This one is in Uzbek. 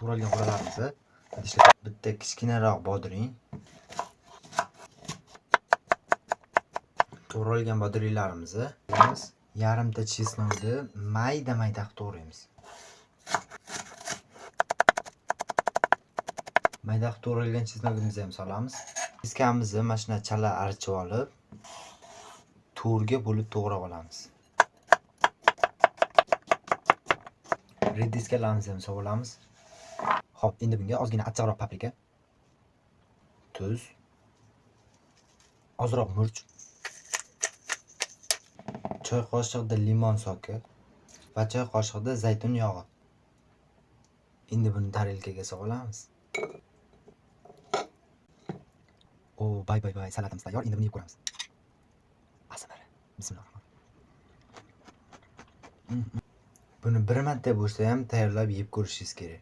to'g'ralgan qo'ralarimizni idishga bitta kichkinaroq bodring. To'g'ralgan bodringlarimizni yarimta chesnokni mayda-mayda qilib to'g'raymiz. Mayda qilib to'g'ralgan chesnogimizni ham solamiz. Cheskamizni mana shuna chala archib olib, to'rga bo'lib to'g'rab olamiz. Rediskalarimizni ham solib olamiz. Xo'p, endi bunga ozgina achchiqroq paprika, tuz, ozroq murch, choy qoshiqda limon soki va choy qoshiqda zaytun yog'i. Endi buni tarelkaga solib olamiz. Bay salatimiz tayyor. Endi buni yeb ko'ramiz. Asmar. Bismillahirrohmanirrohim. Buni bir marta bo'lsa ham tayyorlab yeb ko'rishingiz kerak.